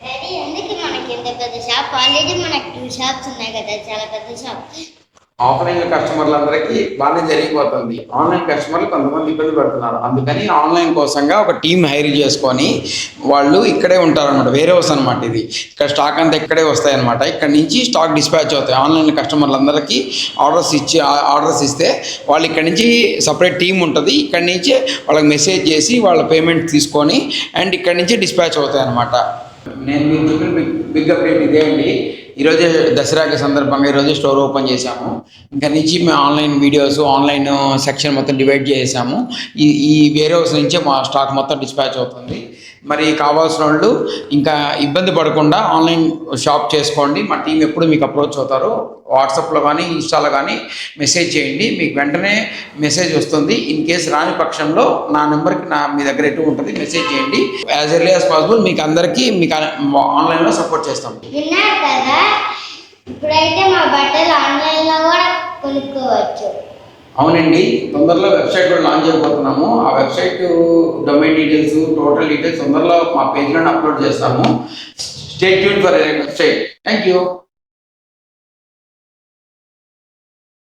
Daddy ఎందుకు మనకి ఇంత పెద్ద షాప్? ఆల్రెడీ మనకి 2 షాప్స్ ఉన్నాయి కదా, చాలా పెద్ద షాప్. ఆఫ్లైన్ కస్టమర్లందరికీ బాగానే జరిగిపోతుంది. ఆన్లైన్ కస్టమర్లు కొంతమంది ఇబ్బంది పడుతున్నారు. అందుకని ఆన్లైన్ కోసంగా ఒక టీం హైర్ చేసుకొని వాళ్ళు ఇక్కడే ఉంటారనమాట. వేరే హౌస్ అనమాట ఇది. ఇక్కడ స్టాక్ అంతా ఇక్కడే వస్తాయన్నమాట. ఇక్కడ నుంచి స్టాక్ డిస్పాచ్ అవుతాయి. ఆన్లైన్ కస్టమర్లందరికీ ఆర్డర్స్ ఇస్తే వాళ్ళు ఇక్కడ నుంచి సపరేట్ టీం ఉంటుంది. ఇక్కడ నుంచి వాళ్ళకి మెసేజ్ చేసి వాళ్ళ పేమెంట్ తీసుకొని అండ్ ఇక్కడ నుంచి డిస్పాచ్ అవుతాయి అన్నమాట. నేను మీకు చెప్పిన బిగ్ అప్డేట్ ఇదే అండి. ఈరోజే దసరాకి సందర్భంగా ఈరోజే స్టోర్ ఓపెన్ చేశాము. ఇంకా నుంచి మేము ఆన్లైన్ వీడియోస్ ఆన్లైన్ సెక్షన్ మొత్తం డివైడ్ చేసాము. ఈ వేరే హౌస్ నుంచే మా స్టాక్ మొత్తం డిస్పాచ్ అవుతుంది. మరి కావాల్సిన వాళ్ళు ఇంకా ఇబ్బంది పడకుండా ఆన్లైన్ షాప్ చేసుకోండి. మా టీం ఎప్పుడు మీకు అప్రోచ్ అవుతారో వాట్సాప్లో కానీ ఇన్స్టాలో కానీ మెసేజ్ చేయండి. మీకు వెంటనే మెసేజ్ వస్తుంది. ఇన్ కేస్ రాని పక్షంలో నా నెంబర్కి మీ దగ్గర ఎటు ఉంటుంది మెసేజ్ చేయండి. యాజ్ ఎర్లీ యాజ్ పాసిబుల్ మీకు అందరికీ మీకు ఆన్లైన్లో సపోర్ట్ చేస్తాం. విన్నారు కదా, ఇప్పుడైతే మా బట్టలు ఆన్లైన్లో కూడా కొనుక్కోవచ్చు. అవునండి, తొందరలో వెబ్సైట్ కూడా లాంచ్ చేయబోతున్నాము. ఆ website domain details total details తొందరలో మా పేజ్లోనే అప్లోడ్ చేస్తాము. Stay tune for website. Thank you.